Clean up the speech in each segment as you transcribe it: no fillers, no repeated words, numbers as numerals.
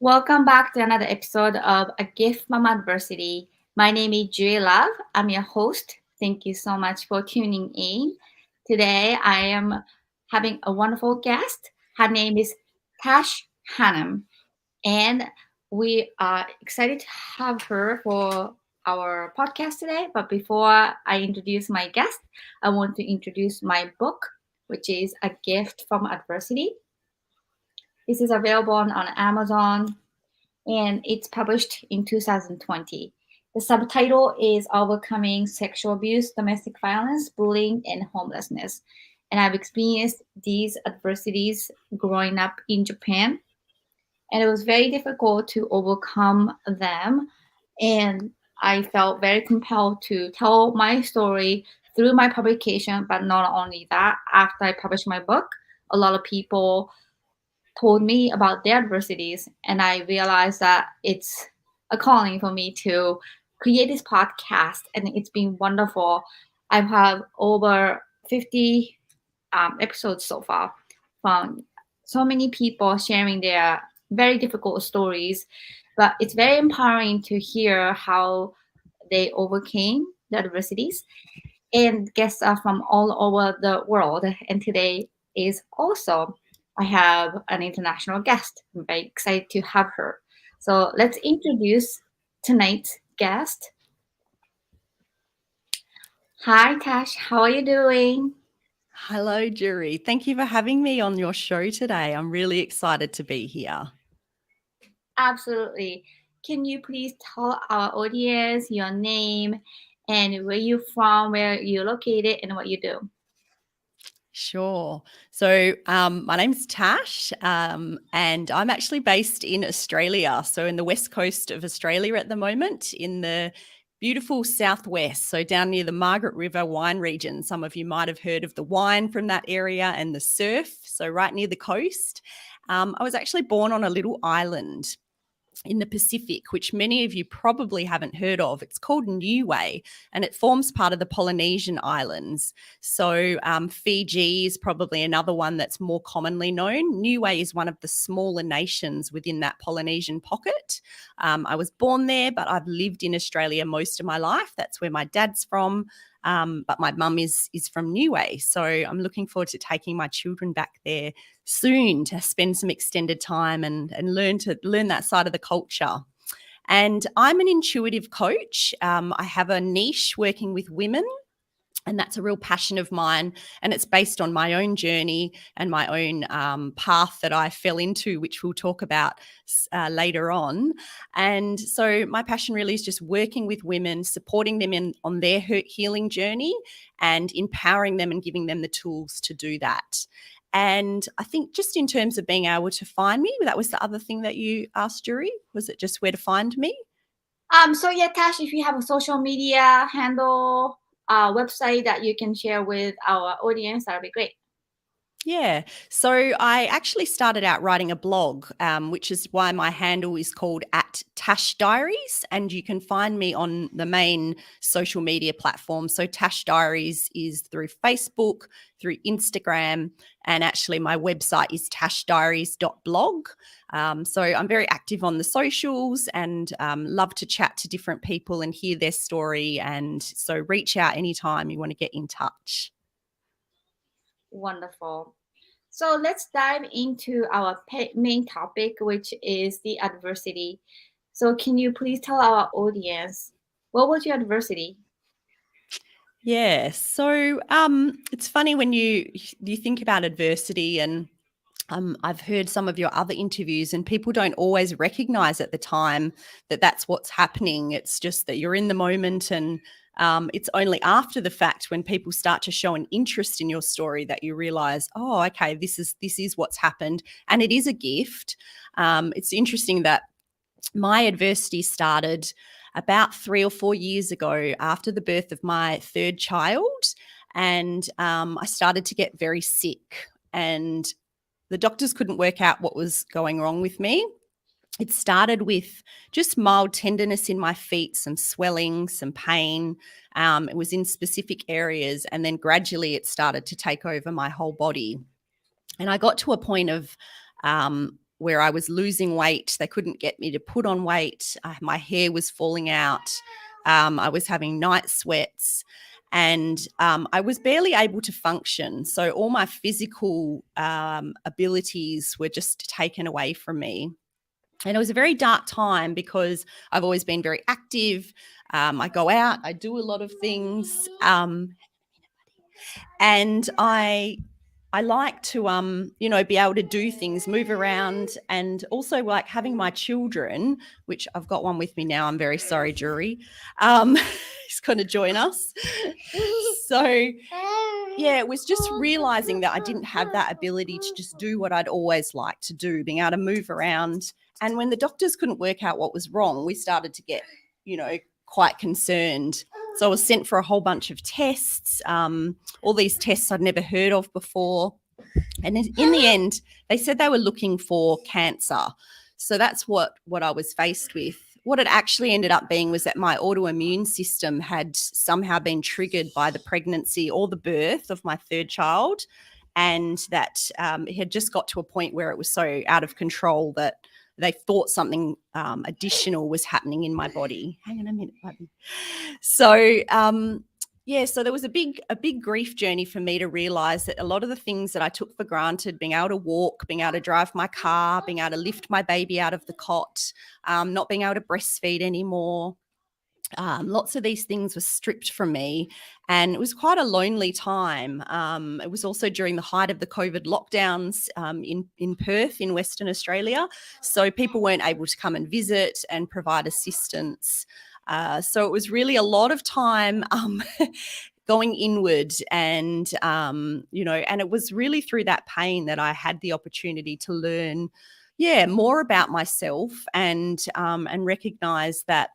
Welcome back to another episode of A Gift from Adversity. My name is Juri Love. I'm your host. Thank you so much for tuning in. Today I am having a wonderful guest. Her name is Tash Hanham, and we are excited to have her for our podcast today. But before I introduce my guest, I want to introduce my book, which is A Gift from Adversity. This is available on Amazon and it's published in 2020. The subtitle is Overcoming Sexual Abuse, Domestic Violence, Bullying, and Homelessness. And I've experienced these adversities growing up in Japan, and it was very difficult to overcome them. And I felt very compelled to tell my story through my publication, but not only that, after I published my book, a lot of people told me about their adversities, and I realized that it's a calling for me to create this podcast, and it's been wonderful. I've had over 50 episodes so far from so many people sharing their very difficult stories, but it's very empowering to hear how they overcame the adversities. And guests are from all over the world. And today is also, I have an international guest. I'm very excited to have her. So let's introduce tonight's guest. Hi, Tash. How are you doing? Hello, Juri. Thank you for having me on your show today. I'm really excited to be here. Absolutely. Can you please tell our audience your name and where you're from, where you're located, and what you do? Sure. So, my name's Tash, and I'm actually based in Australia. So, in the west coast of Australia at the moment, in the beautiful southwest. So, down near the Margaret River wine region. Some of you might have heard of the wine from that area and the surf. So, right near the coast. I was actually born on a little island in the Pacific, which many of you probably haven't heard of. It's called Niue, and it forms part of the Polynesian islands. So Fiji is probably another one that's more commonly known. Niue is one of the smaller nations within that Polynesian pocket. I was born there, but I've lived in Australia most of my life. That's where my dad's from. But my mum is from Niue. So I'm looking forward to taking my children back there soon to spend some extended time and learn that side of the culture. And I'm an intuitive coach. I have a niche working with women, and that's a real passion of mine. And it's based on my own journey and my own path that I fell into, which we'll talk about later on. And so my passion really is just working with women, supporting them on their healing journey and empowering them and giving them the tools to do that. And I think just in terms of being able to find me, that was the other thing that you asked, Juri. Was it just where to find me? So yeah, Tash, if you have a social media handle, website that you can share with our audience, that would be great. Yeah. So I actually started out writing a blog, which is why my handle is called @tashdiaries. And you can find me on the main social media platforms. So Tash Diaries is through Facebook, through Instagram, and actually my website is tashdiaries.blog. So I'm very active on the socials and love to chat to different people and hear their story. And so reach out anytime you want to get in touch. Wonderful. So let's dive into our main topic, which is the adversity. So can you please tell our audience what was your adversity? Yeah. So it's funny when you think about adversity, and I've heard some of your other interviews, and people don't always recognize at the time that that's what's happening. It's just that you're in the moment, and it's only after the fact when people start to show an interest in your story that you realize, oh, okay, this is what's happened, and it is a gift. It's interesting that my adversity started about 3 or 4 years ago after the birth of my third child. And I started to get very sick, and the doctors couldn't work out what was going wrong with me. It started with just mild tenderness in my feet, some swelling, some pain. It was in specific areas, and then gradually it started to take over my whole body. And I got to a point of where I was losing weight. They couldn't get me to put on weight. My hair was falling out. I was having night sweats, and I was barely able to function. So all my physical abilities were just taken away from me. And it was a very dark time because I've always been very active. I go out, I do a lot of things, and I like to be able to do things, move around, and also like having my children, which I've got one with me now. I'm very sorry, Juri. He's going to join us. So yeah, it was just realizing that I didn't have that ability to just do what I'd always liked to do, being able to move around. And when the doctors couldn't work out what was wrong, we started to get, quite concerned. So I was sent for a whole bunch of tests, all these tests I'd never heard of before. And in the end, they said they were looking for cancer. So that's what I was faced with. What it actually ended up being was that my autoimmune system had somehow been triggered by the pregnancy or the birth of my third child, and that it had just got to a point where it was so out of control that they thought something additional was happening in my body. Hang on a minute, button. So so there was a big grief journey for me to realize that a lot of the things that I took for granted, being able to walk, being able to drive my car, being able to lift my baby out of the cot, not being able to breastfeed anymore, lots of these things were stripped from me, and it was quite a lonely time. It was also during the height of the COVID lockdowns in Perth in Western Australia, so people weren't able to come and visit and provide assistance. So it was really a lot of time going inward, and and it was really through that pain that I had the opportunity to learn, more about myself, and recognize that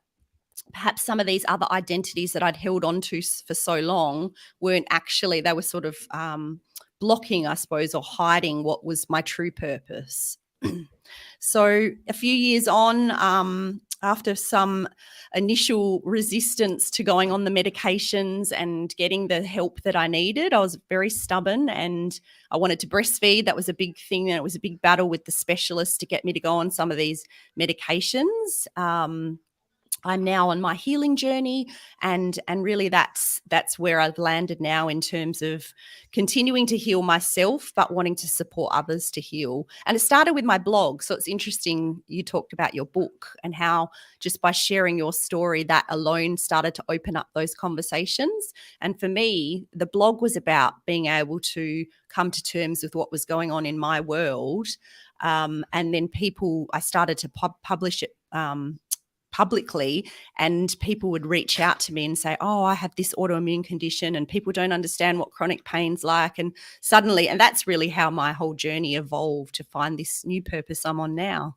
perhaps some of these other identities that I'd held on to for so long weren't actually, they were sort of blocking, I suppose, or hiding what was my true purpose. So a few years on, after some initial resistance to going on the medications and getting the help that I needed, I was very stubborn and I wanted to breastfeed. That was a big thing, and it was a big battle with the specialist to get me to go on some of these medications. I'm now on my healing journey, and really that's where I've landed now in terms of continuing to heal myself, but wanting to support others to heal. And it started with my blog. So it's interesting you talked about your book and how just by sharing your story, that alone started to open up those conversations. And for me, the blog was about being able to come to terms with what was going on in my world. And then I started to publish it publicly, and people would reach out to me and say, oh, I have this autoimmune condition and people don't understand what chronic pain's like. And suddenly, and that's really how my whole journey evolved to find this new purpose I'm on now.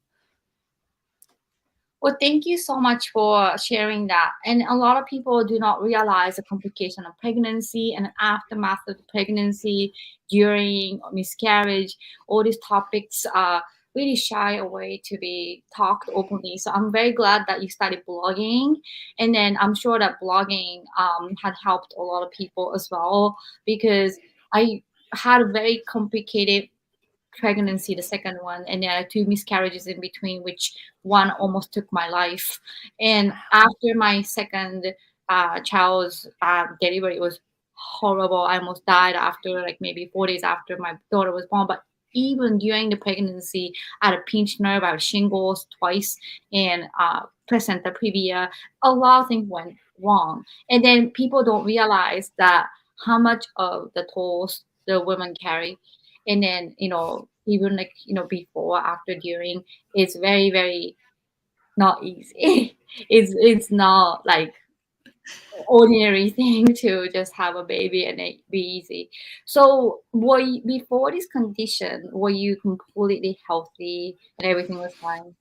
Well, thank you so much for sharing that. And a lot of people do not realize the complication of pregnancy and aftermath of the pregnancy, during miscarriage. All these topics are really shy away to be talked openly. So I'm very glad that you started blogging. And then I'm sure that blogging had helped a lot of people as well, because I had a very complicated pregnancy, the second one, and there are two miscarriages in between, which one almost took my life. And after my second child's delivery, it was horrible. I almost died after like maybe 4 days after my daughter was born. But even during the pregnancy, I had a pinched nerve, I had shingles twice, and placenta previa. A lot of things went wrong. And then people don't realize that how much of the tolls the women carry. And then even like before, after, during, it's very, very not easy. It's not like ordinary thing to just have a baby and it be easy. So before this condition, were you completely healthy and everything was fine?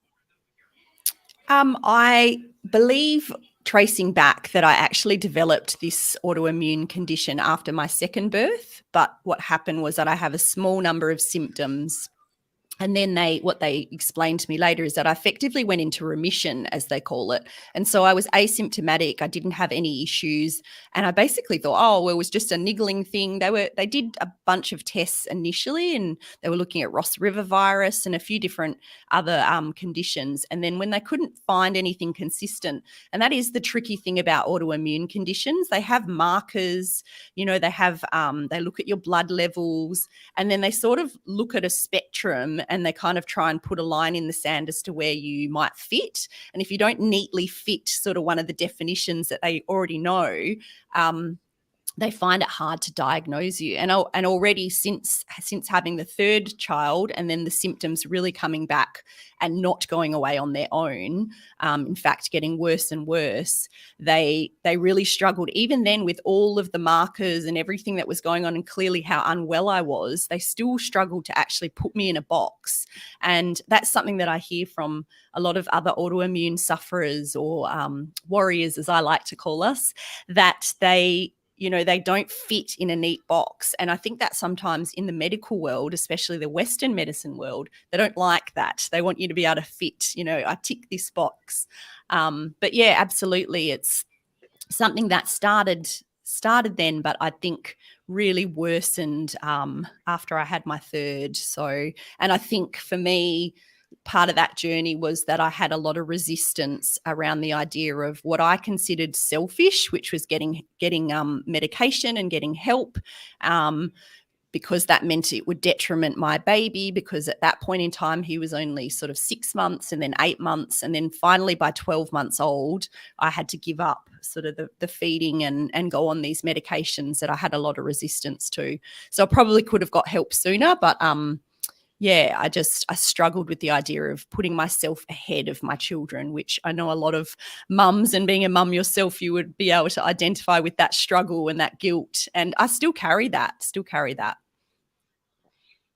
I believe, tracing back, that I actually developed this autoimmune condition after my second birth. But what happened was that I have a small number of symptoms And then what they explained to me later is that I effectively went into remission, as they call it. And so I was asymptomatic. I didn't have any issues. And I basically thought, oh, well, it was just a niggling thing. They did a bunch of tests initially, and they were looking at Ross River virus and a few different other conditions. And then when they couldn't find anything consistent, and that is the tricky thing about autoimmune conditions, they have markers, they look at your blood levels, and then they sort of look at a spectrum and they kind of try and put a line in the sand as to where you might fit. And if you don't neatly fit sort of one of the definitions that they already know, they find it hard to diagnose you. And already since having the third child, and then the symptoms really coming back and not going away on their own, in fact, getting worse and worse, they really struggled. Even then, with all of the markers and everything that was going on, and clearly how unwell I was, they still struggled to actually put me in a box. And that's something that I hear from a lot of other autoimmune sufferers, or warriors, as I like to call us, that they don't fit in a neat box. And I think that sometimes in the medical world, especially the Western medicine world, they don't like that. They want you to be able to fit, I tick this box. But yeah, absolutely. It's something that started then, but I think really worsened after I had my third. So, and I think for me, part of that journey was that I had a lot of resistance around the idea of what I considered selfish, which was getting medication and getting help, because that meant it would detriment my baby, because at that point in time he was only sort of 6 months, and then 8 months, and then finally by 12 months old I had to give up sort of the feeding and go on these medications that I had a lot of resistance to. So I probably could have got help sooner, but yeah, I struggled with the idea of putting myself ahead of my children, which I know a lot of mums, and being a mum yourself, you would be able to identify with that struggle and that guilt. And I still carry that.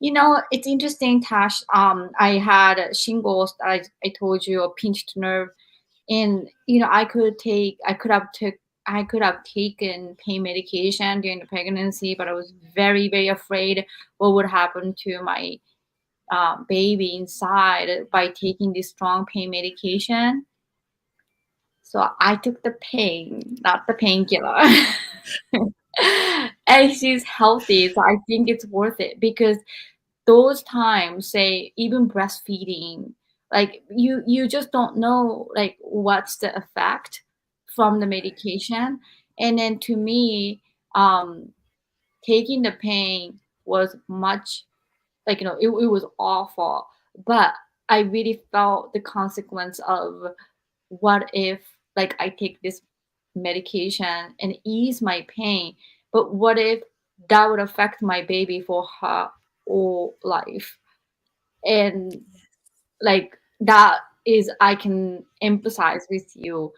It's interesting, Tash. I had shingles. I told you, a pinched nerve, and I could have taken pain medication during the pregnancy, but I was very, very afraid what would happen to my baby inside by taking this strong pain medication. So I took the pain, not the painkiller. And she's healthy, so I think it's worth it, because those times, say even breastfeeding, like you just don't know like what's the effect from the medication. And then to me, taking the pain was much, like, it was awful, but I really felt the consequence of, what if, like, I take this medication and ease my pain, but what if that would affect my baby for her whole life? And like, that is, I can emphasize with you,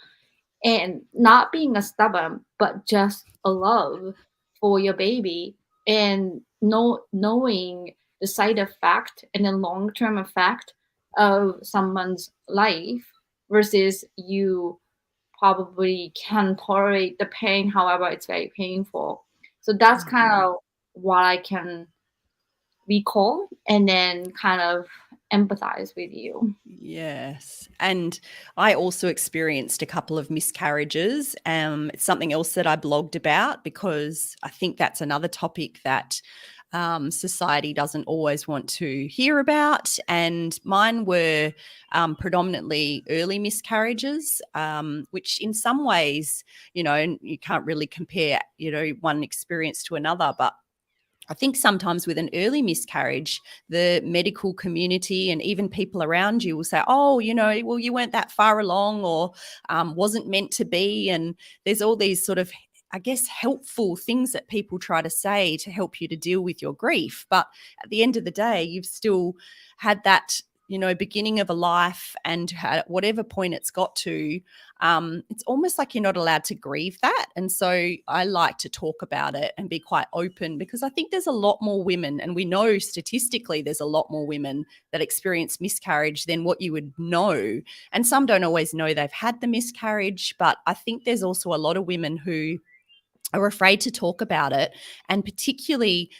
and not being a stubborn, but just a love for your baby, and knowing the side effect and the long-term effect of someone's life, versus you probably can tolerate the pain, however it's very painful. So that's kind of what I can recall, and then kind of empathize with you. Yes. And I also experienced a couple of miscarriages. It's something else that I blogged about, because I think that's another topic that society doesn't always want to hear about. And mine were predominantly early miscarriages, which in some ways, you can't really compare, one experience to another. But I think sometimes with an early miscarriage, the medical community and even people around you will say, oh, well, you weren't that far along, or wasn't meant to be. And there's all these sort of, I guess, helpful things that people try to say to help you to deal with your grief. But at the end of the day, you've still had that, beginning of a life, and at whatever point it's got to, it's almost like you're not allowed to grieve that. And so I like to talk about it and be quite open, because I think there's a lot more women, and we know statistically there's a lot more women that experience miscarriage than what you would know. And some don't always know they've had the miscarriage, but I think there's also a lot of women who are afraid to talk about it. And particularly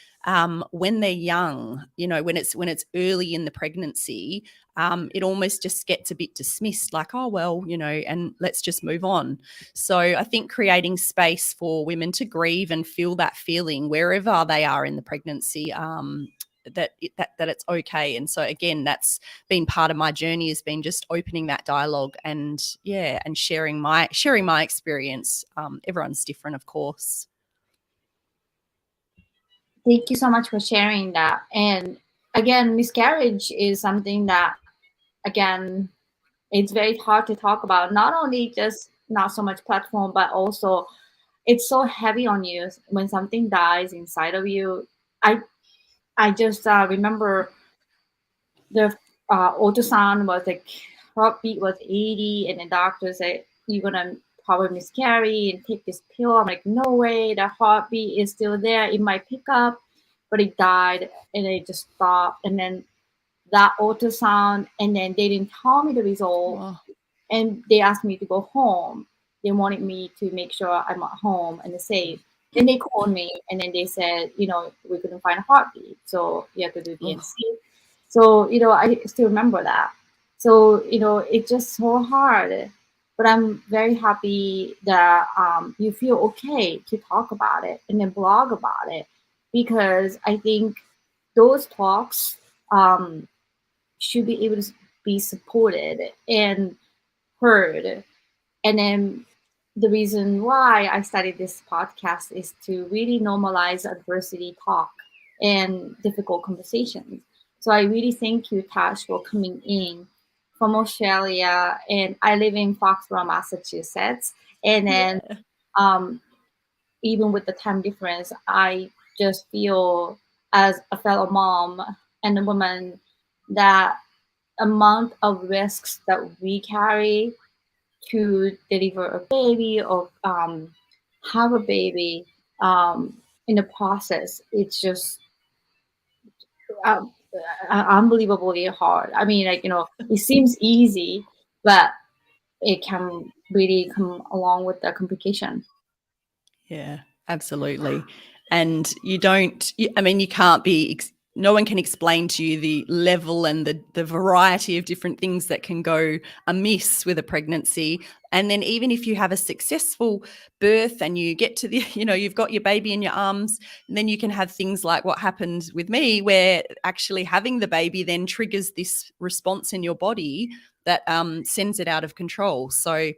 when they're young, when it's early in the pregnancy, it almost just gets a bit dismissed, like, oh, well, and let's just move on. So I think creating space for women to grieve and feel that feeling wherever they are in the pregnancy, that it's okay. And so again, that's been part of my journey, has been just opening that dialogue and sharing my experience. Everyone's different, of course. Thank you so much for sharing that. And again, miscarriage is something that, again, it's very hard to talk about. Not only just not so much platform, but also it's so heavy on you when something dies inside of you. I just remember the ultrasound was like heartbeat was 80, and the doctor said you're gonna probably miscarry and take this pill. I'm like, no way, the heartbeat is still there. It might pick up, but it died and it just stopped. And then that ultrasound, and then they didn't tell me the result. Wow. And they asked me to go home. They wanted me to make sure I'm at home and safe. Then they called me and then they said, we couldn't find a heartbeat, so you have to do DNC. So, I still remember that. So, it's just so hard. But I'm very happy that you feel okay to talk about it and then blog about it, because I think those talks should be able to be supported and heard. And then the reason why I started this podcast is to really normalize adversity talk and difficult conversations. So I really thank you, Tash, for coming in from Australia. And I live in Foxborough, Massachusetts. And then um, even with the time difference, I just feel as a fellow mom and a woman that amount of risks that we carry to deliver a baby or have a baby in the process, it's just um, unbelievably hard. I mean, it seems easy, but it can really come along with the complication. Yeah, absolutely. And you can't be, no one can explain to you the level and the variety of different things that can go amiss with a pregnancy. And then even if you have a successful birth and you get to you've got your baby in your arms, and then you can have things like what happened with me, where actually having the baby then triggers this response in your body that sends it out of control. So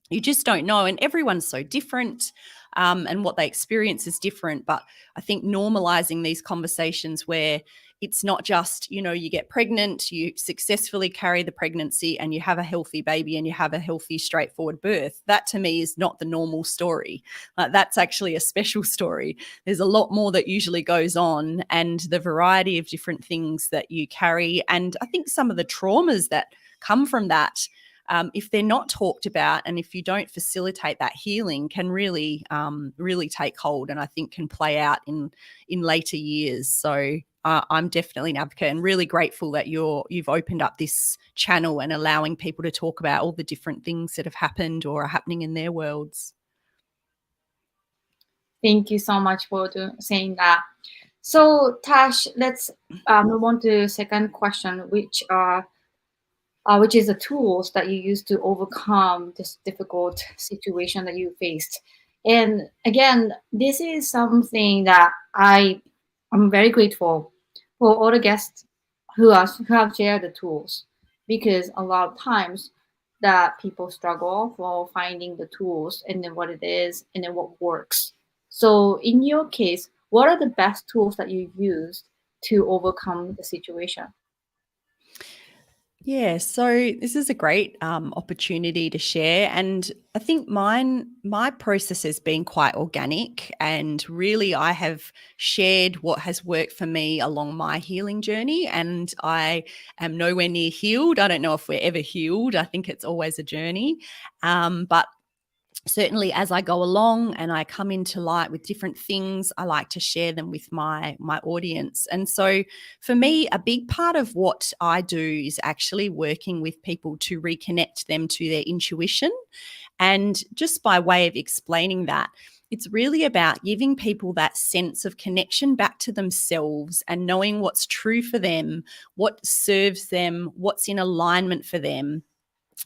you just don't know. And everyone's so different, and what they experience is different. But I think normalizing these conversations where it's not just, you get pregnant, you successfully carry the pregnancy and you have a healthy baby and you have a healthy, straightforward birth. That to me is not the normal story. That's actually a special story. There's a lot more that usually goes on, and the variety of different things that you carry. And I think some of the traumas that come from that, if they're not talked about and if you don't facilitate that healing, can really, really take hold, and I think can play out in later years. So I'm definitely an advocate and really grateful that you've opened up this channel and allowing people to talk about all the different things that have happened or are happening in their worlds. Thank you so much for saying that. So, Tash, let's move on to the second question, which is the tools that you use to overcome this difficult situation that you faced. And again, this is something that I'm very grateful for all the guests who have shared the tools, because a lot of times that people struggle for finding the tools and then what it is and then what works. So in your case, what are the best tools that you used to overcome the situation? Yeah, so this is a great opportunity to share. And I think my process has been quite organic, and really I have shared what has worked for me along my healing journey. And I am nowhere near healed. I don't know if we're ever healed. I think it's always a journey. But certainly as I go along and I come into light with different things, I like to share them with my audience. And so for me, a big part of what I do is actually working with people to reconnect them to their intuition. And just by way of explaining that, it's really about giving people that sense of connection back to themselves and knowing what's true for them, what serves them, what's in alignment for them,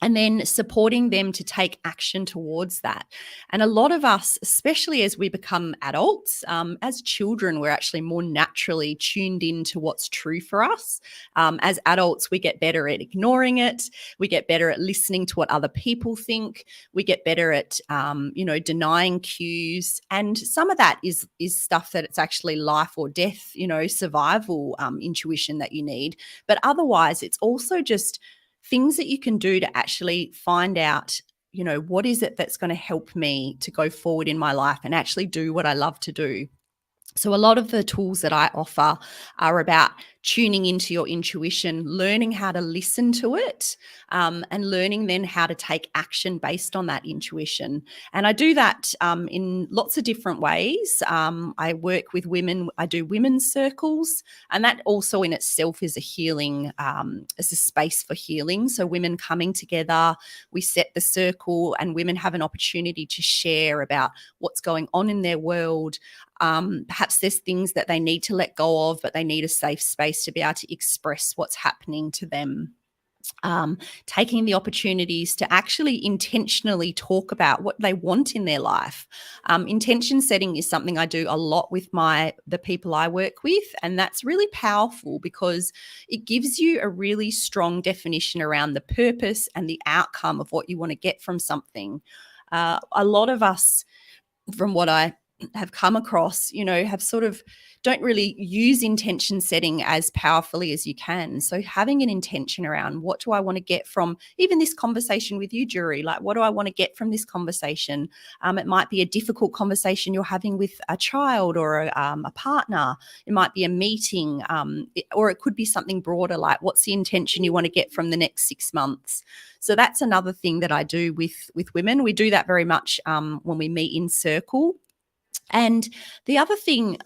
and then supporting them to take action towards that. And a lot of us, especially as we become adults, as children, we're actually more naturally tuned into what's true for us. As adults, we get better at ignoring it. We get better at listening to what other people think. We get better at, denying cues. And some of that is stuff that it's actually life or death, survival intuition that you need. But otherwise, it's also just things that you can do to actually find out, what is it that's going to help me to go forward in my life and actually do what I love to do. So a lot of the tools that I offer are about tuning into your intuition, learning how to listen to it, and learning then how to take action based on that intuition. And I do that in lots of different ways. I work with women. I do women's circles, and that also in itself is a healing, is a space for healing. So women coming together, we set the circle and women have an opportunity to share about what's going on in their world. Perhaps there's things that they need to let go of, but they need a safe space to be able to express what's happening to them. Taking the opportunities to actually intentionally talk about what they want in their life. Intention setting is something I do a lot with the people I work with, and that's really powerful because it gives you a really strong definition around the purpose and the outcome of what you want to get from something. A lot of us, from what I have come across, have sort of don't really use intention setting as powerfully as you can. So having an intention around what do I want to get from even this conversation with you, Juri? Like, what do I want to get from this conversation? It might be a difficult conversation you're having with a child or a partner. It might be a meeting, or it could be something broader, like what's the intention you want to get from the next 6 months? So that's another thing that I do with women. We do that very much when we meet in circle. And the other thing,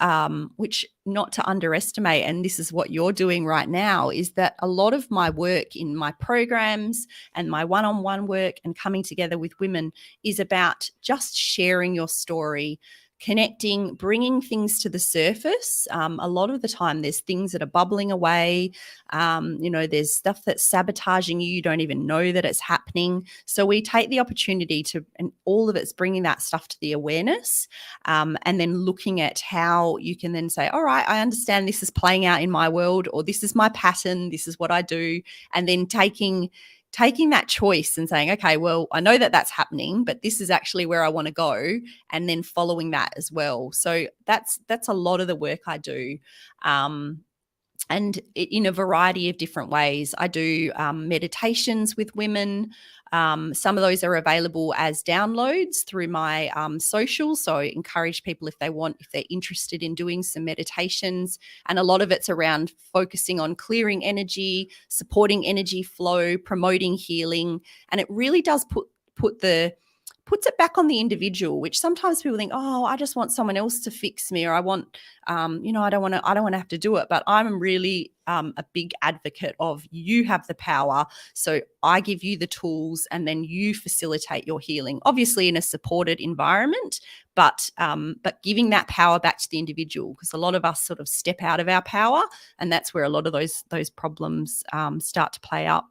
which not to underestimate, and this is what you're doing right now, is that a lot of my work in my programs and my one-on-one work and coming together with women is about just sharing your story, connecting, bringing things to the surface. A lot of the time there's things that are bubbling away. There's stuff that's sabotaging you. You don't even know that it's happening. So we take the opportunity to, and all of it's bringing that stuff to the awareness, and then looking at how you can then say, all right, I understand this is playing out in my world, or this is my pattern, this is what I do. And then taking that choice and saying, okay, well, I know that that's happening, but this is actually where I want to go, and then following that as well. So that's a lot of the work I do. And in a variety of different ways. I do meditations with women. Some of those are available as downloads through my socials. So I encourage people if they're interested in doing some meditations. And a lot of it's around focusing on clearing energy, supporting energy flow, promoting healing. And it really does puts it back on the individual, which sometimes people think, oh, I just want someone else to fix me, or I want, I don't want to have to do it. But I'm really a big advocate of you have the power. So I give you the tools and then you facilitate your healing, obviously in a supported environment, but giving that power back to the individual, because a lot of us sort of step out of our power, and that's where a lot of those problems start to play out.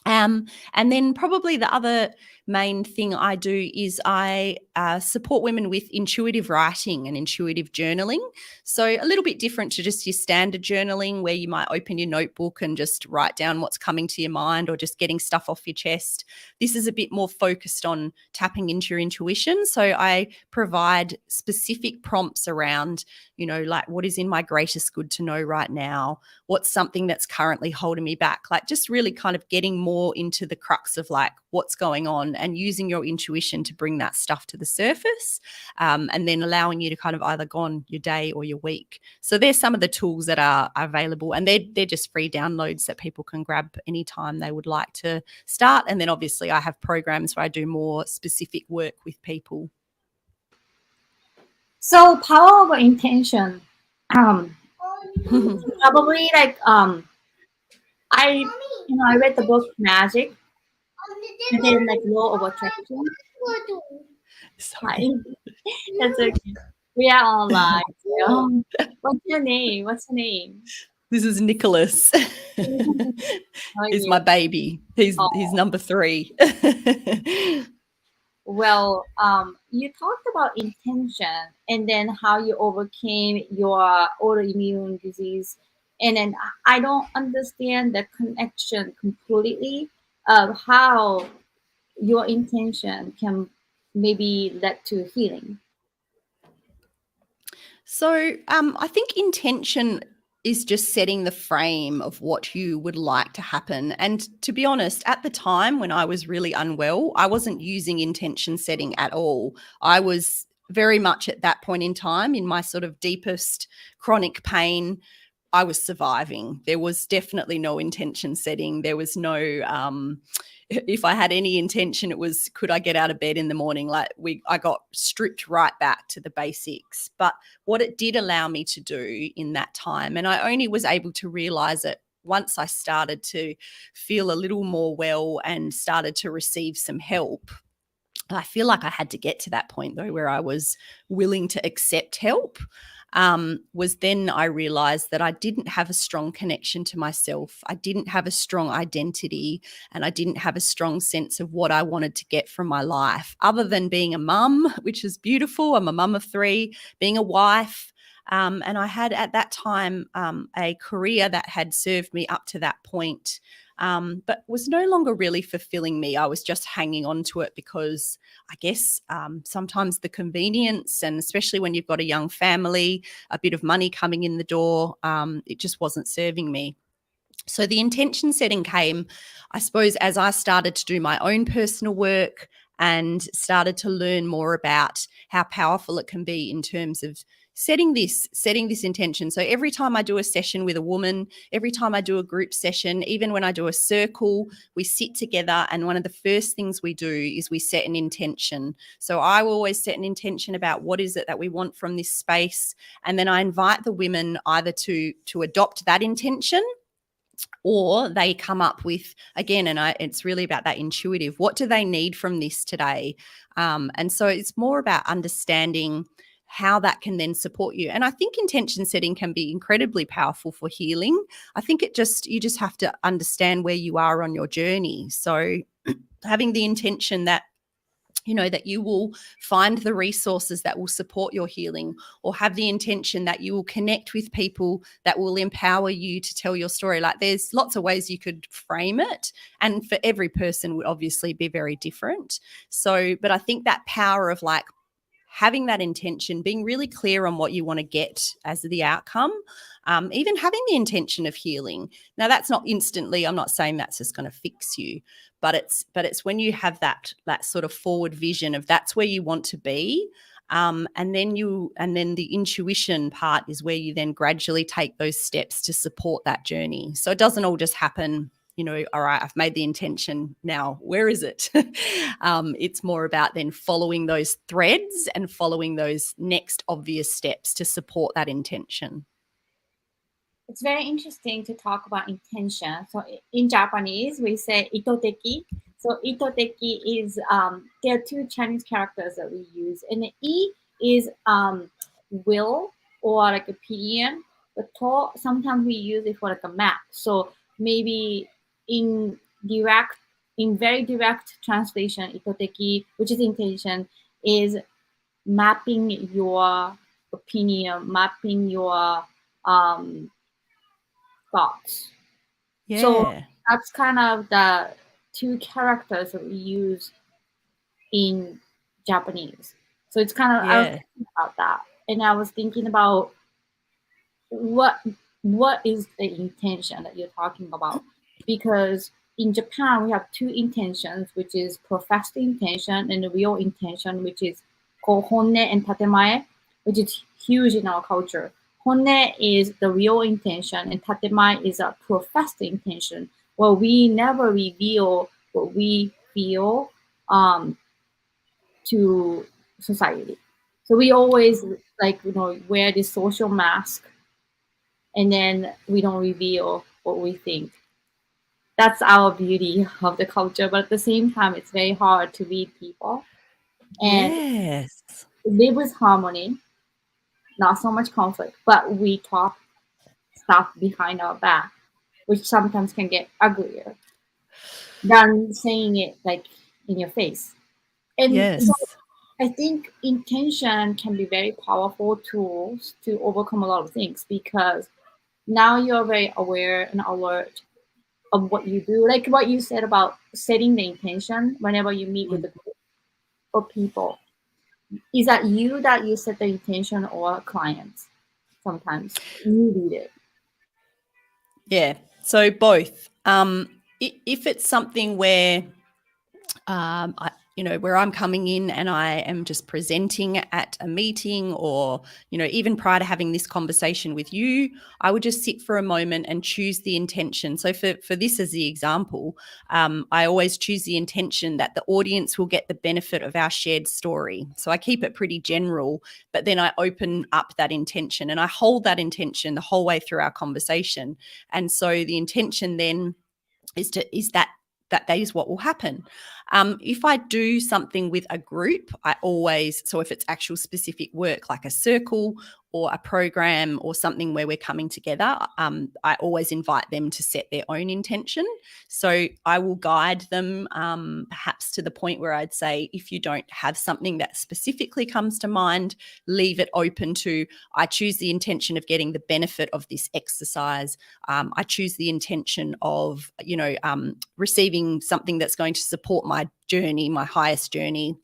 And then probably the other main thing I do is I support women with intuitive writing and intuitive journaling. So a little bit different to just your standard journaling, where you might open your notebook and just write down what's coming to your mind or just getting stuff off your chest. This is a bit more focused on tapping into your intuition. So I provide specific prompts around, like what is in my greatest good to know right now? What's something that's currently holding me back? Like just really kind of getting more into the crux of like what's going on and using your intuition to bring that stuff to the surface, and then allowing you to kind of either go on your day or your week. So there's some of the tools that are available, and they're just free downloads that people can grab anytime they would like to start. And then obviously I have programs where I do more specific work with people. So power of intention. Probably like I read the book Magic, and then like Law of Attraction. Sorry. Hi. That's okay. We are all live. So. What's your name? What's your name? This is Nicholas. How are He's my you? baby. He's Oh, number 3. well, you talked about intention and then how you overcame your autoimmune disease. And then I don't understand the connection completely of how your intention can maybe lead to healing. So I think intention is just setting the frame of what you would like to happen. And to be honest, at the time when I was really unwell, I wasn't using intention setting at all. I was very much at that point in time in my sort of deepest chronic pain. I was surviving. There was definitely no intention setting. There was no if I had any intention, it was could I get out of bed in the morning? I got stripped right back to the basics. But what it did allow me to do in that time, and I only was able to realize it once I started to feel a little more well and started to receive some help. I feel like I had to get to that point though, where I was willing to accept help. Was then I realized that I didn't have a strong connection to myself. I didn't have a strong identity, and I didn't have a strong sense of what I wanted to get from my life, other than being a mum, which is beautiful. I'm a mum of 3, being a wife. And I had at that time a career that had served me up to that point, but was no longer really fulfilling me. I was just hanging on to it because I guess sometimes the convenience, and especially when you've got a young family, a bit of money coming in the door, it just wasn't serving me. So the intention setting came, I suppose, as I started to do my own personal work and started to learn more about how powerful it can be in terms of setting this intention. So every time I do a session with a woman, every time I do a group session, even when I do a circle, we sit together, and one of the first things we do is we set an intention. So I will always set an intention about what is it that we want from this space, and then I invite the women either to adopt that intention, or they come up with, again, and it's really about that intuitive, what do they need from this today? And so it's more about understanding how that can then support you. And I think intention setting can be incredibly powerful for healing. I think you just have to understand where you are on your journey. So having the intention that that you will find the resources that will support your healing, or have the intention that you will connect with people that will empower you to tell your story. Like, there's lots of ways you could frame it, and for every person would obviously be very different. So, but I think that power of like having that intention, being really clear on what you want to get as the outcome, even having the intention of healing. Now, that's not instantly, I'm not saying that's just going to fix you, but it's when you have that sort of forward vision of that's where you want to be. And then the intuition part is where you then gradually take those steps to support that journey. So it doesn't all just happen, all right, I've made the intention, now where is it? It's more about then following those threads and following those next obvious steps to support that intention. It's very interesting to talk about intention. So in Japanese, we say itoteki. So itoteki is there are 2 Chinese characters that we use, and the I is will or like opinion. But to sometimes we use it for like a map. So maybe in direct, in very direct translation, itoteki, which is intention, is mapping your opinion, mapping your um, thoughts. So Yeah. that's kind of the 2 characters that we use in Japanese. So it's kind of, I was Yeah. thinking about that, and I was thinking about what what is the intention that you're talking about, because in Japan we have 2 intentions, which is professed intention and the real intention, which is called honne and tatemae, which is huge in our culture. Honne is the real intention, and tatemae is a professed intention. Well, we never reveal what we feel um, to society. So we always like wear this social mask, and then we don't reveal what we think. That's our beauty of the culture, but at the same time, it's very hard to read people. and Yes. live with harmony, not so much conflict, but we talk stuff behind our back, which sometimes can get uglier than saying it like in your face. And so Yes. I think intention can be very powerful tools to overcome a lot of things because now you're very aware and alert of what you do. Like what you said about setting the intention whenever you meet with Mm. a group of people. Is that you set the intention or clients? Sometimes you lead it. Yeah. So both. If it's something where where I'm coming in and I am just presenting at a meeting, or, even prior to having this conversation with you, I would just sit for a moment and choose the intention. So for this as the example, I always choose the intention that the audience will get the benefit of our shared story. So I keep it pretty general, but then I open up that intention and I hold that intention the whole way through our conversation. And so the intention then is that is what will happen. If I do something with a group, so if it's actual specific work like a circle or a program or something where we're coming together, I always invite them to set their own intention. So I will guide them, perhaps to the point where I'd say, if you don't have something that specifically comes to mind, leave it open to, I choose the intention of getting the benefit of this exercise. I choose the intention of, receiving something that's going to support my journey, my highest journey.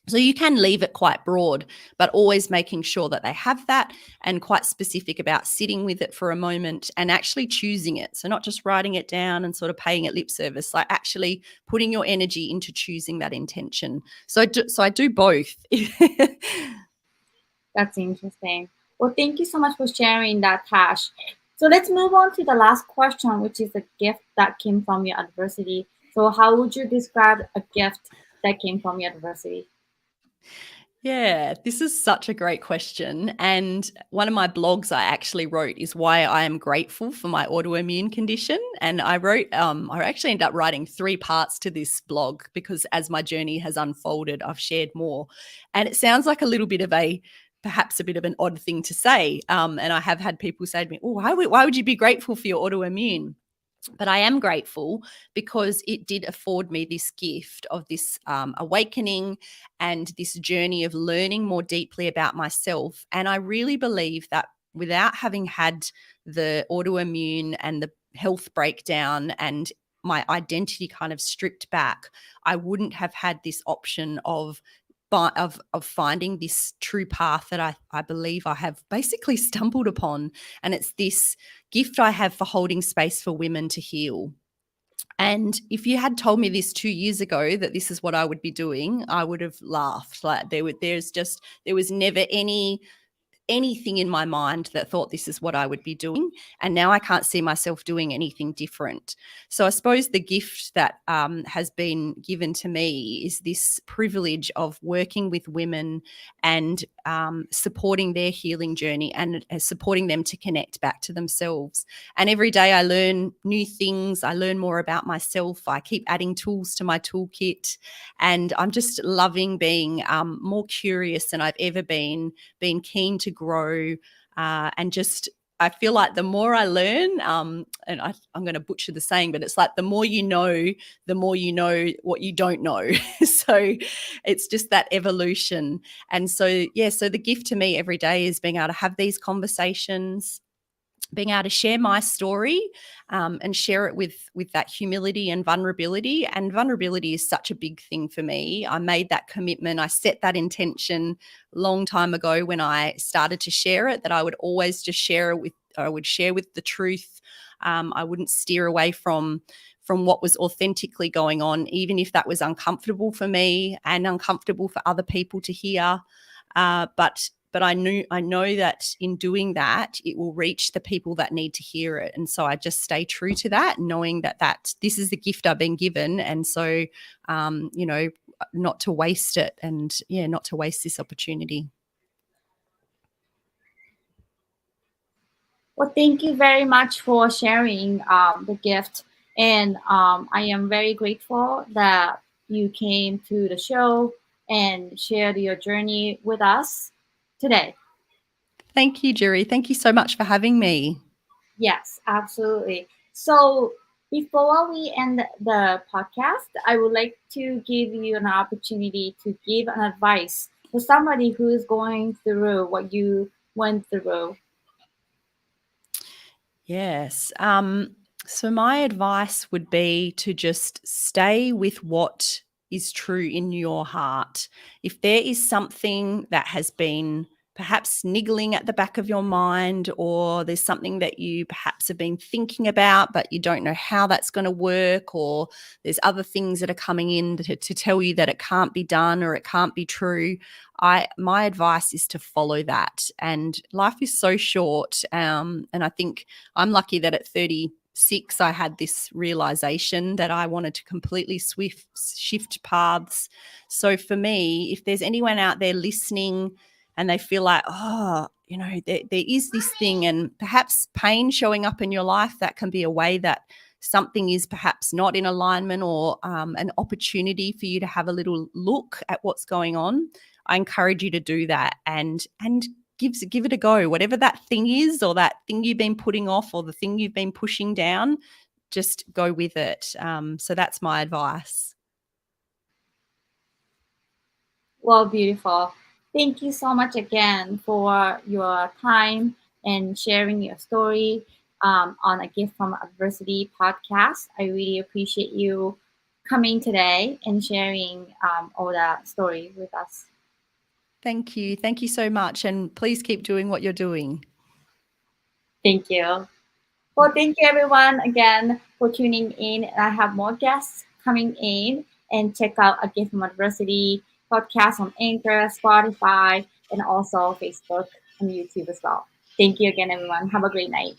So you can leave it quite broad, but always making sure that they have that, and quite specific about sitting with it for a moment and actually choosing it. So not just writing it down and sort of paying it lip service, like actually putting your energy into choosing that intention. So I do both. That's interesting. Well, thank you so much for sharing that, Tash. So let's move on to the last question, which is a gift that came from your adversity. So how would you describe a gift that came from your adversity? Yeah, this is such a great question. And one of my blogs I actually wrote is why I am grateful for my autoimmune condition. And I actually ended up writing 3 parts to this blog because as my journey has unfolded, I've shared more. And it sounds like perhaps a bit of an odd thing to say. And I have had people say to me, "Oh, why would you be grateful for your autoimmune?" But I am grateful because it did afford me this gift of this awakening and this journey of learning more deeply about myself. And I really believe that without having had the autoimmune and the health breakdown and my identity kind of stripped back, I wouldn't have had this option of finding this true path that I believe I have basically stumbled upon. And it's this gift I have for holding space for women to heal. And if you had told me this 2 years ago that this is what I would be doing, I would have laughed. Like there was never anything in my mind that thought this is what I would be doing. And now I can't see myself doing anything different. So I suppose the gift that has been given to me is this privilege of working with women and supporting their healing journey and supporting them to connect back to themselves. And every day I learn new things. I learn more about myself. I keep adding tools to my toolkit. And I'm just loving being more curious than I've ever been keen to grow, and just I feel like the more I learn, I'm going to butcher the saying, but it's like the more you know what you don't know. So it's just that evolution. And so, yeah, so the gift to me every day is being able to have these conversations, being able to share my story, and share it with that humility and vulnerability. And vulnerability is such a big thing for me. I made that commitment. I set that intention a long time ago when I started to share it, that I would always just I would share with the truth. I wouldn't steer away from what was authentically going on, even if that was uncomfortable for me and uncomfortable for other people to hear. But I know that in doing that, it will reach the people that need to hear it. And so I just stay true to that, knowing that this is the gift I've been given. And so, not to waste it, and not to waste this opportunity. Well, thank you very much for sharing the gift. And I am very grateful that you came to the show and share your journey with us today. Thank you, Juri. Thank you so much for having me. Yes, absolutely. So before we end the podcast, I would like to give you an opportunity to give an advice for somebody who is going through what you went through. Yes. So my advice would be to just stay with what is true in your heart. If there is something that has been perhaps niggling at the back of your mind, or there's something that you perhaps have been thinking about, but you don't know how that's going to work, or there's other things that are coming in to tell you that it can't be done or it can't be true, my advice is to follow that. And life is so short. And I think I'm lucky that at 36, I had this realization that I wanted to completely shift paths. So for me, if there's anyone out there listening and they feel like, oh, there is this thing, and perhaps pain showing up in your life, that can be a way that something is perhaps not in alignment, or an opportunity for you to have a little look at what's going on. I encourage you to do that and give it a go. Whatever that thing is, or that thing you've been putting off, or the thing you've been pushing down, just go with it. So that's my advice. Well, beautiful. Thank you so much again for your time and sharing your story on a Gift from Adversity podcast. I really appreciate you coming today and sharing all that story with us. Thank you. Thank you so much. And please keep doing what you're doing. Thank you. Well, thank you everyone again for tuning in. I have more guests coming in, and check out A Gift from Adversity podcast on Anchor, Spotify, and also Facebook and YouTube as well. Thank you again, everyone. Have a great night.